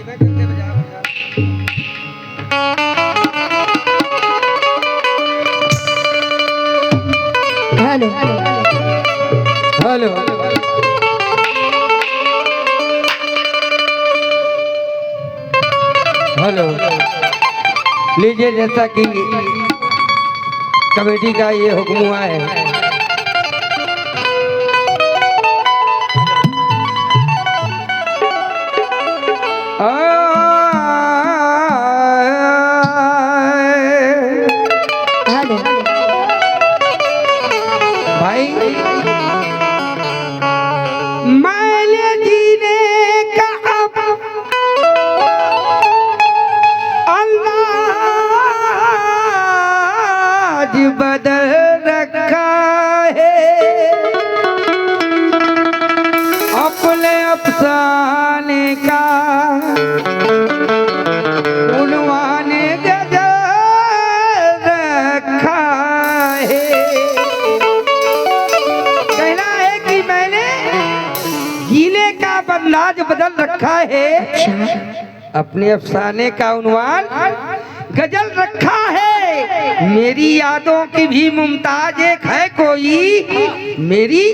Hello hello hello. लीजिए, जैसा कि कमेटी का ये हुक्म हुआ है, हेलो भाई मैंने जीने का अब अंदाज बदल रखा है। अपने अफसाने का उन्वान गजल रखा है। कहना है कि मैंने जीने का अंदाज बदल रखा है, अपने अफसाने का उन्वान गजल रखा है। मेरी यादों की भी मुमताज एक है कोई, मेरी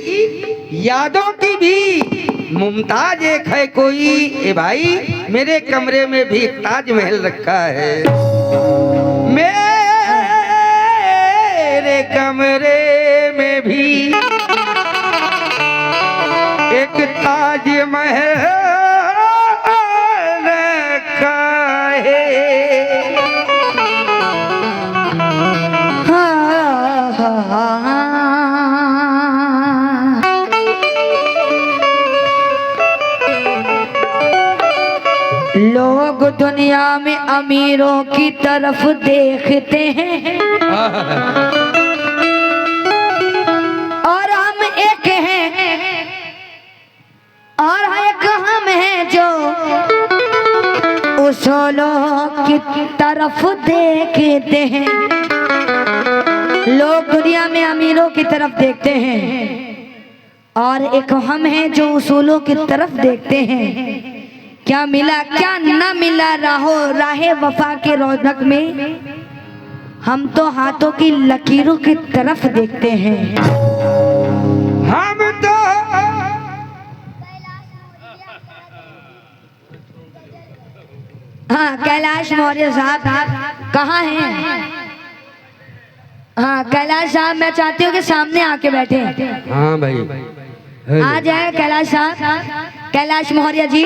यादों की भी मुमताज एक है कोई। ए भाई, मेरे कमरे में भी एक ताजमहल रखा है। मेरे कमरे में भी एक ताजमहल रखा है। लोग दुनिया में अमीरों की तरफ देखते हैं और हम एक हैं, और एक हम हैं जो उसूलों की तरफ देखते हैं। लोग दुनिया में अमीरों की तरफ देखते हैं और एक हम हैं जो उसूलों की तरफ देखते हैं। क्या मिला क्या न मिला राहे वफा के रौनक में, हम तो हाथों की लकीरों की तरफ देखते हैं। हम तो हाँ, कैलाश मौर्य साहब कहाँ हैं? हाँ, कैलाश साहब, मैं चाहती हूँ कि सामने आके बैठे। हाँ भाई, आ जाए कैलाश साहब, कैलाश मौर्य जी।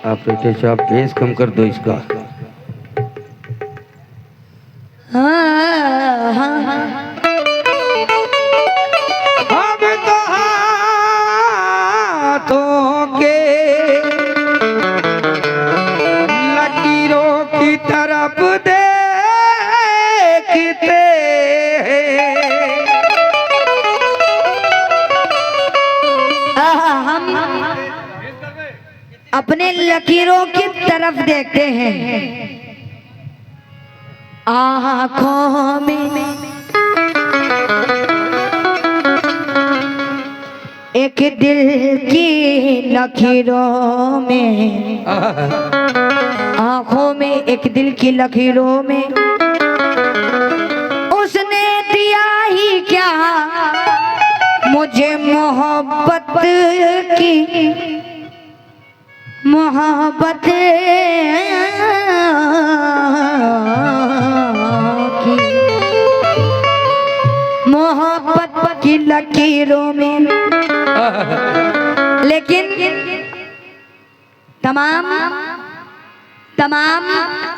आप साहब फेस कम कर दो इसका। हाँ, हाँ, हम तो हाथों के लकीरों की तरफ देखते हैं। हम अपने लकीरों की तरफ देखते हैं। आँखों में एक दिल की लकीरों में, आँखों में एक दिल की लकीरों में उसने दिया ही क्या मुझे मोहब्बत की, मोहब्बत की, मोहब्बत की लकीरों में। लेकिन तमाम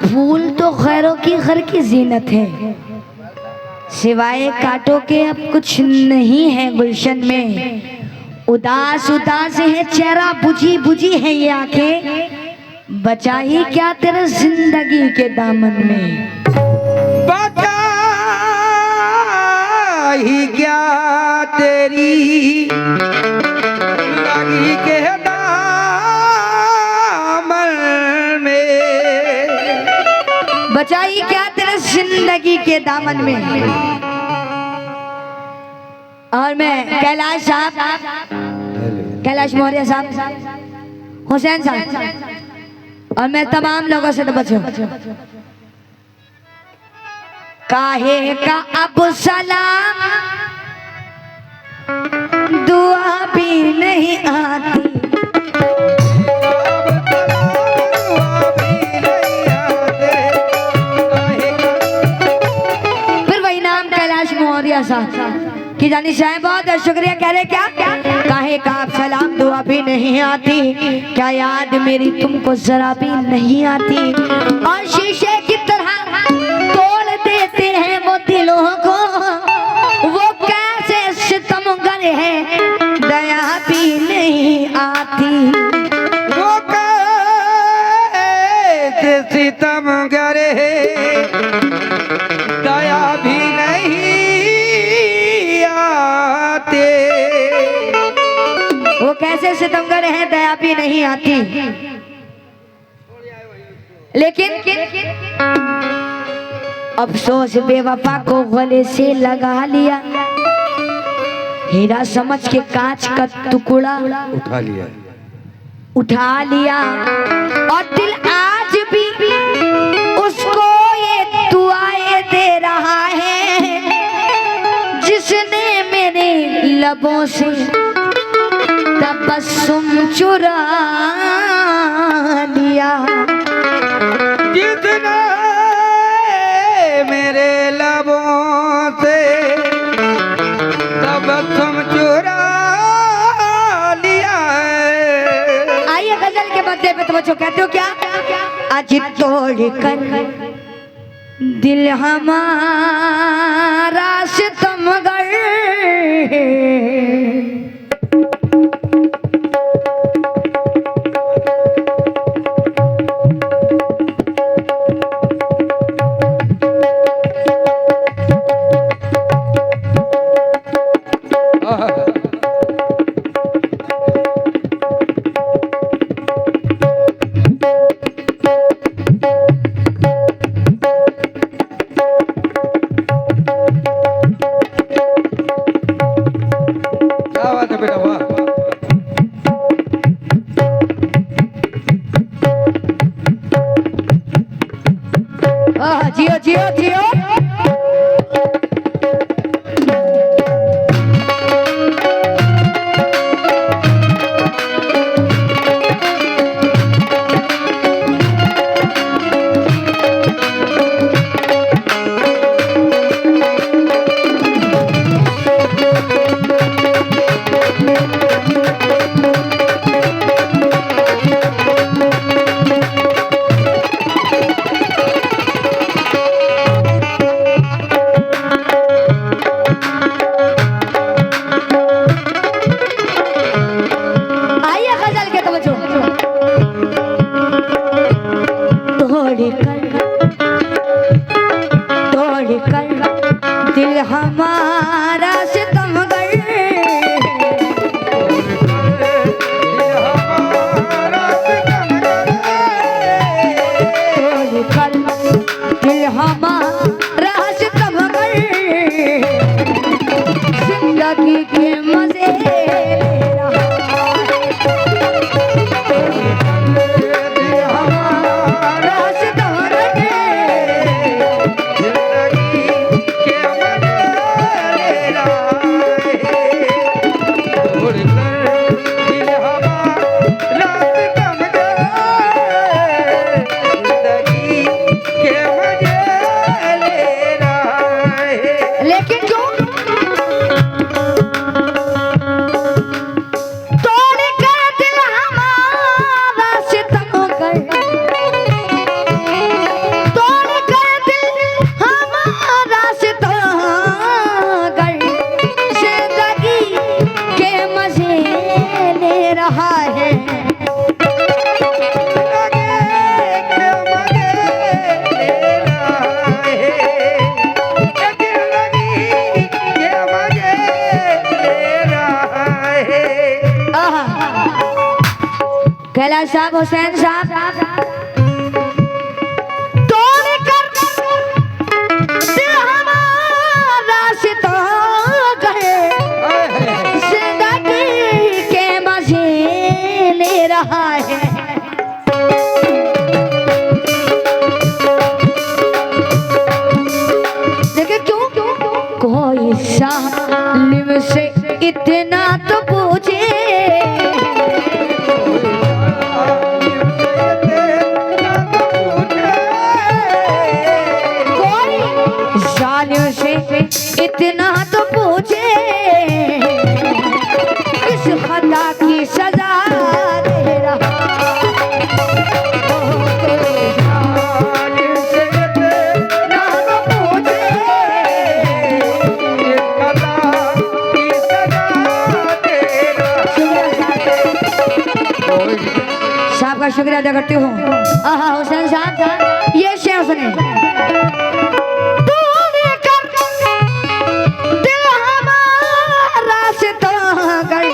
फूल तो खैरों की घर की जीनत है, सिवाय कांटों के अब कुछ नहीं है गुलशन में। उदास उदास है चेहरा, बुझी बुझी है ये आंखें, बचा ही क्या तेरे जिंदगी के दामन में, बचा ही क्या तेरी जिंदगी के दामन में, बचा ही क्या तेरे जिंदगी के दामन में। और मैं कैलाश साहब, कैलाश मौर्य साहब, हुसैन साहब, और मैं तमाम लोगों से तो बचूं। काहे का अब सलाम दुआ भी नहीं आती, फिर वही नाम कैलाश मौर्य साहब कि जानी साहब बहुत शुक्रिया कह रहे क्या काहे का आप सलाम दुआ भी नहीं आती, क्या याद मेरी तुमको जरा भी नहीं आती, और शीशे की तरह तोड़ देते हैं वो दिलों को, वो कैसे सितमगर है दया भी नहीं आती, वो कैसे सितमगर है दया भी नहीं आते, वो कैसे सितमगर है दया भी नहीं आती। लेकिन अफसोस बेवफा को गले से लगा लिया, हीरा समझ के कांच का टुकड़ा उठा लिया, और दिल आज भी उसको ये दुआएं दे रहा है जिसने मेरे लबों से तबस्सुम चुरा लिया, जितना मेरे लबों से तबस्सुम चुरा लिया है। आइए गजल के बदले पे तो बच्चों कहते हो क्या, आज तोड़ कर दिल हमारा सितमगर, क्या बात है बेटा, वाह। जियो जियो जियो। तोड़ कर दिल हमारा सितमगर, तोड़ कर दिल हमारा सितमगर, जिंदगी के मजे कैलाश साहब, हुसैन साहब, तोड़ कर दिल हमारा सितमगर, जिंदगी के मजे ले रहा है। कोई सालिम से इतना तो पूछे, कोई सालिम से इतना तो पूछे, इस खता की सजा दे रहा। साहब का शुक्रिया अदा करती हूँ। आहा हुसैन साहब ये शेर सुने। तूने कर दिल हमारा सिता कर,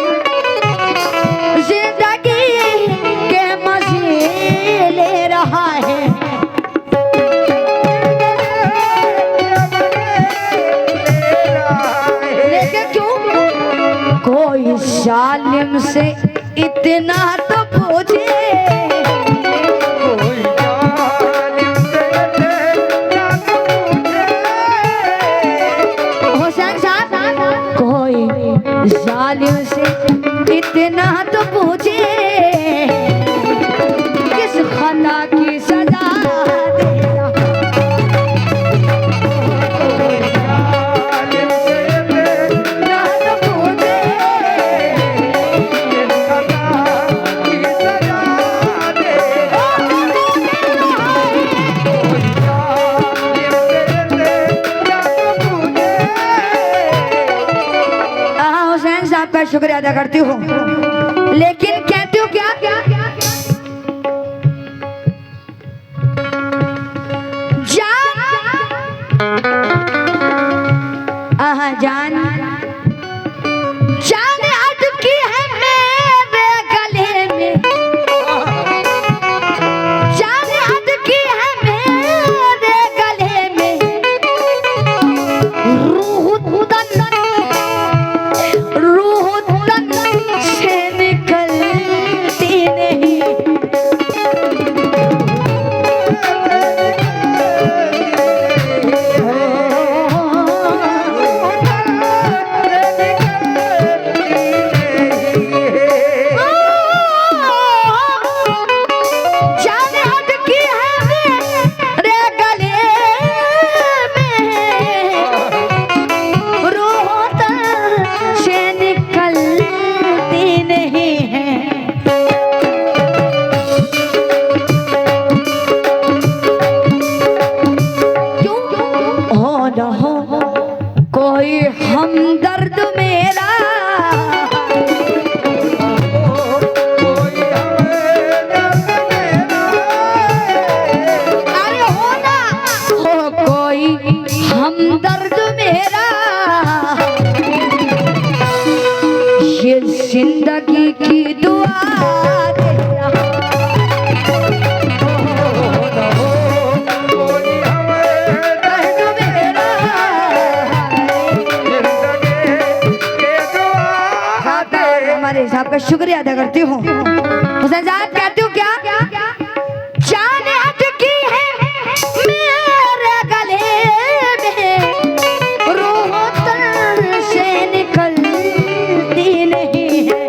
जिंदगी के मजे ले रहा है, लेकिन क्यों कोई सालिम से इतना तो पूछे, जालिम से इतना तो पूछे, किस खता की सजा दे रहा। जालिम से इतना तो पूछे, किस खता की सजा दे साहब का शुक्रिया अदा करती हूँ, लेकिन कहती हूँ क्या जान जान अटकी है मेरे गले में, जान अटकी है मेरे गले में, रूह तन से निकलती नहीं, कोई हमदर्द मेरा, अरे हो ना हो कोई हमदर्द मेरा, ये जिंदगी की दुआ साहब का शुक्रिया अदा करती हूँ। हुसैन साहब कहती हूँ क्या जान अटकी है मेरे गले में, रूह तन से निकलती नहीं है,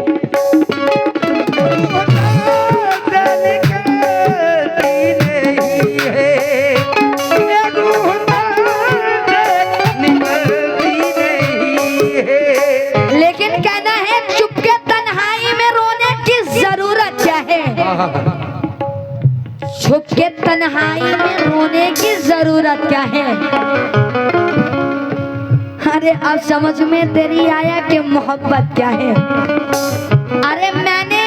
लेकिन कहना है चुपके तन्हाई में रोने की जरूरत क्या है, छुप के तन्हाई में रोने की जरूरत क्या है। अरे अब समझ में तेरी आया कि मोहब्बत क्या है। अरे मैंने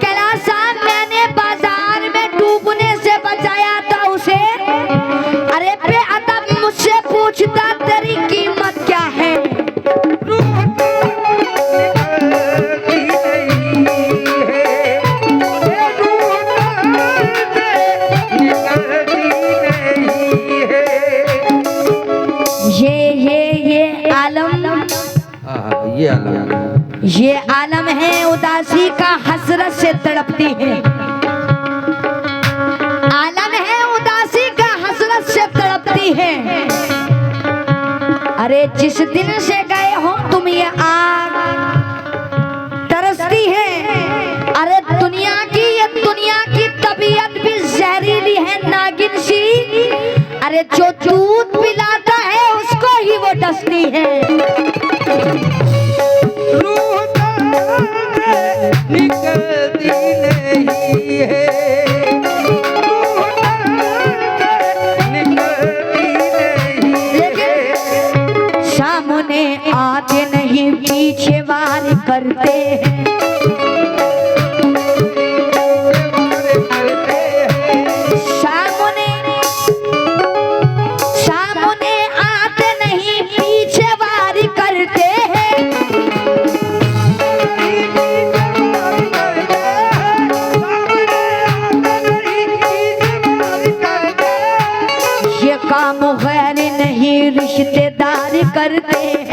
कैलाश साहब मैंने बाजार में डूबने से बचाया था उसे। अरे बेअदब मुझसे पूछता तेरी कीमत क्या है। ये आलम है उदासी का, हसरत से तड़पती है। आलम है उदासी का, हसरत से तड़पती है। अरे जिस दिन से गए हो तुम ये आग तरसती है। अरे दुनिया की तबीयत भी जहरीली है नागिन सी। अरे जो दूध पिलाता है उसको ही वो डसती है। रूह निकलती नहीं है, सामने आते नहीं पीछे वार करते हैं। सामने आते नहीं पीछे वार करते हैं। ये काम गैर नहीं रिश्तेदार करते हैं।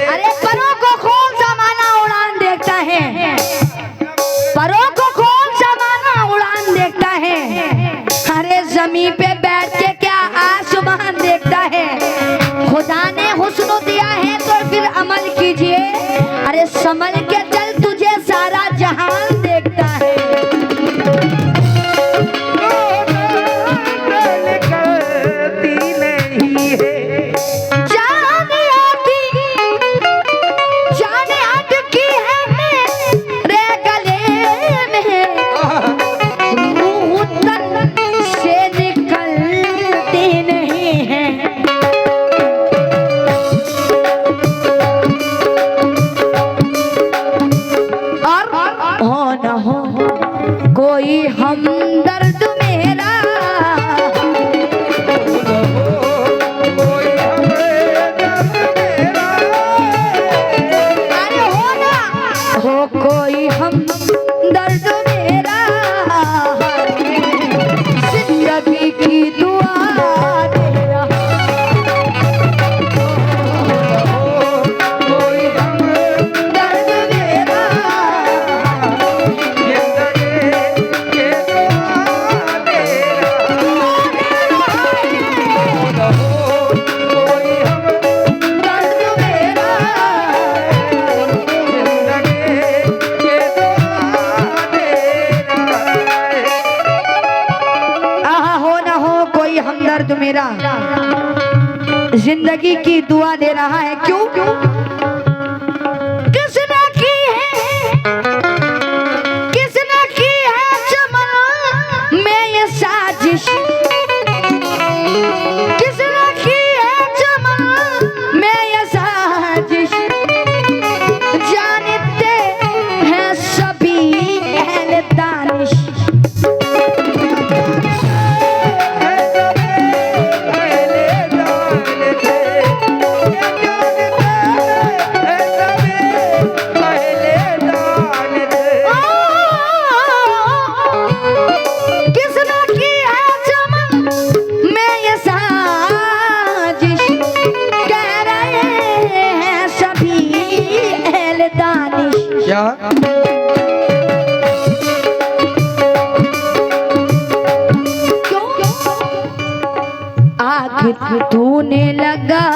अरे परों को कौन जमाना उड़ान देखता है, परों को कौन जमाना उड़ान देखता है। अरे जमीन पे बैठ के क्या आसमान देखता है। खुदा ने हुस्न दिया है तो फिर अमल कीजिए। अरे संभल के चल तुझे सारा जहान देखता है। जाने अटकी है मेरे गले में, रूह तन से निकलती नहीं है। हो न हो कोई हमदर्द मेरा, अरे हो ना हो कोई हमदर्द मेरा, जिंदगी की दुआ तेरा। कोई हमदर्द मेरा, हमदर्द मेरा जिंदगी की दुआ दे रहा है। क्यों किसने की है चमन में ये साजिश, किसने की है चमन में ये साजिश। जानते हैं सभी अहले दानिश, आखिर तूने लगा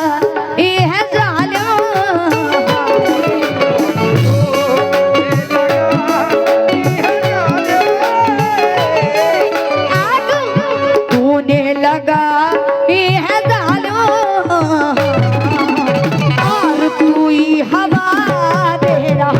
ये है जालिम, तूने लगा ये है जालिम, और तू ही हवा दे रहा।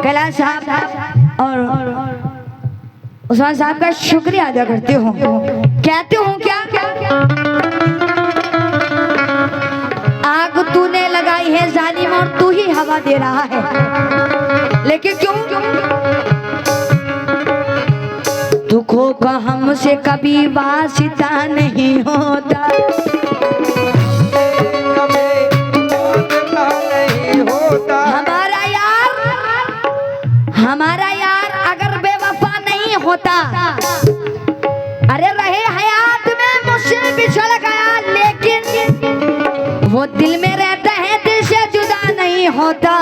कैलाश साहब और उस्मान साहब का शुक्रिया अदा करती हूँ। कहती हूँ क्या आग तूने है जालिम और तू ही हवा दे रहा है। लेकिन क्यों? दुखों का हमसे कभी वास्ता नहीं होता, हमारा यार अगर बेवफा नहीं होता, अरे रहे हयात में मुझसे बिछड़ गया, लेकिन वो दिल में रहता है, दिल से जुदा नहीं होता।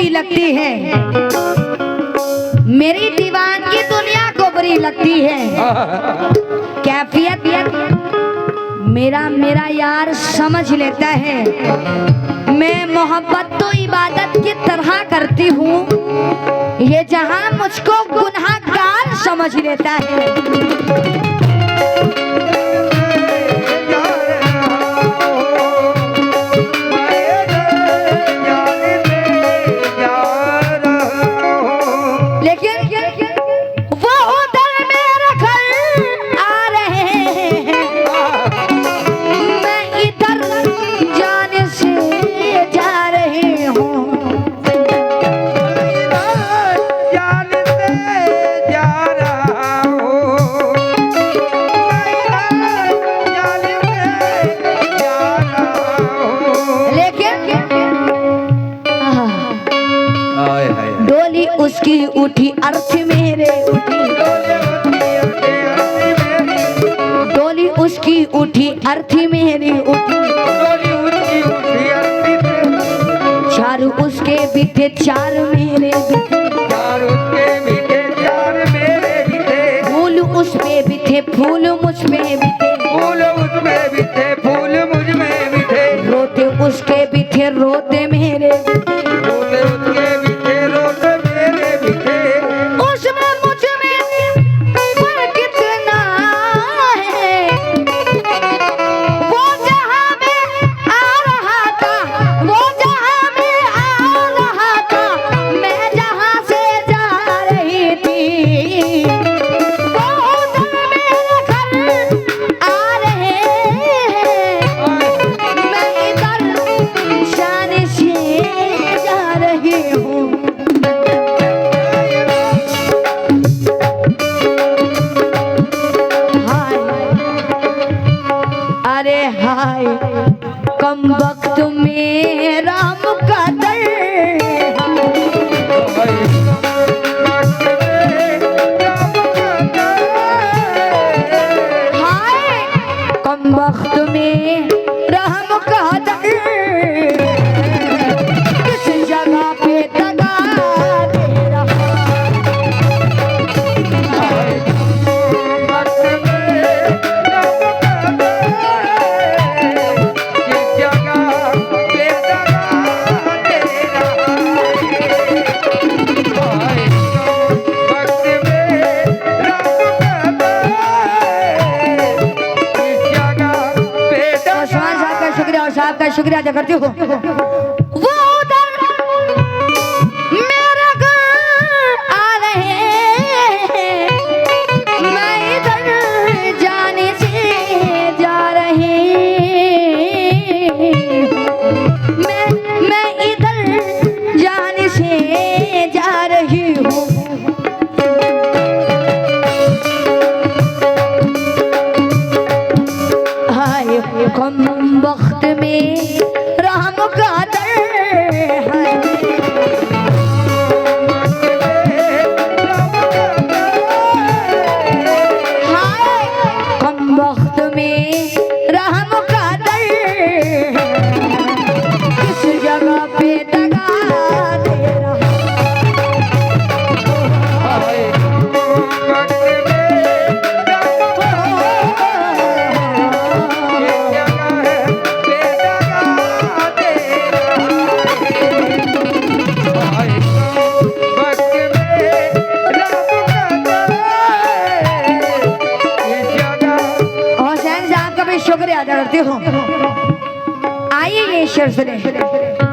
लगती है, मेरी दीवानगी दुनिया को बुरी लगती है। कैफियत मेरा यार समझ लेता है, मैं मोहब्बत तो इबादत की तरह करती हूँ, ये जहां मुझको गुनहगार समझ लेता है। उसकी उठी अर्थ मेरे उठी, डोली उसकी उठी अर्थ मेरी उठी, चार उसके बीते चार मेरे बीते, फूल उस पे बीते फूल मुझ पे बीते, रोते उसके बीते रोते मेरे कम वक्त में राम का दर, हाय कम वक्त में राम का दर, किस जगह पे दगा दे रहा, आपका शुक्रिया अदा करती हूँ। वो उधर मेरे घर आ रहे हैं, मैं इधर जाने से जा रहे, हाय कम वक्त में रहम का दर है। हाय कम वक्त में रहम का दर है। किस जगह पे दगा दे रहा शुक्रिया अदा करती हूँ। आइए ये शेर सुने।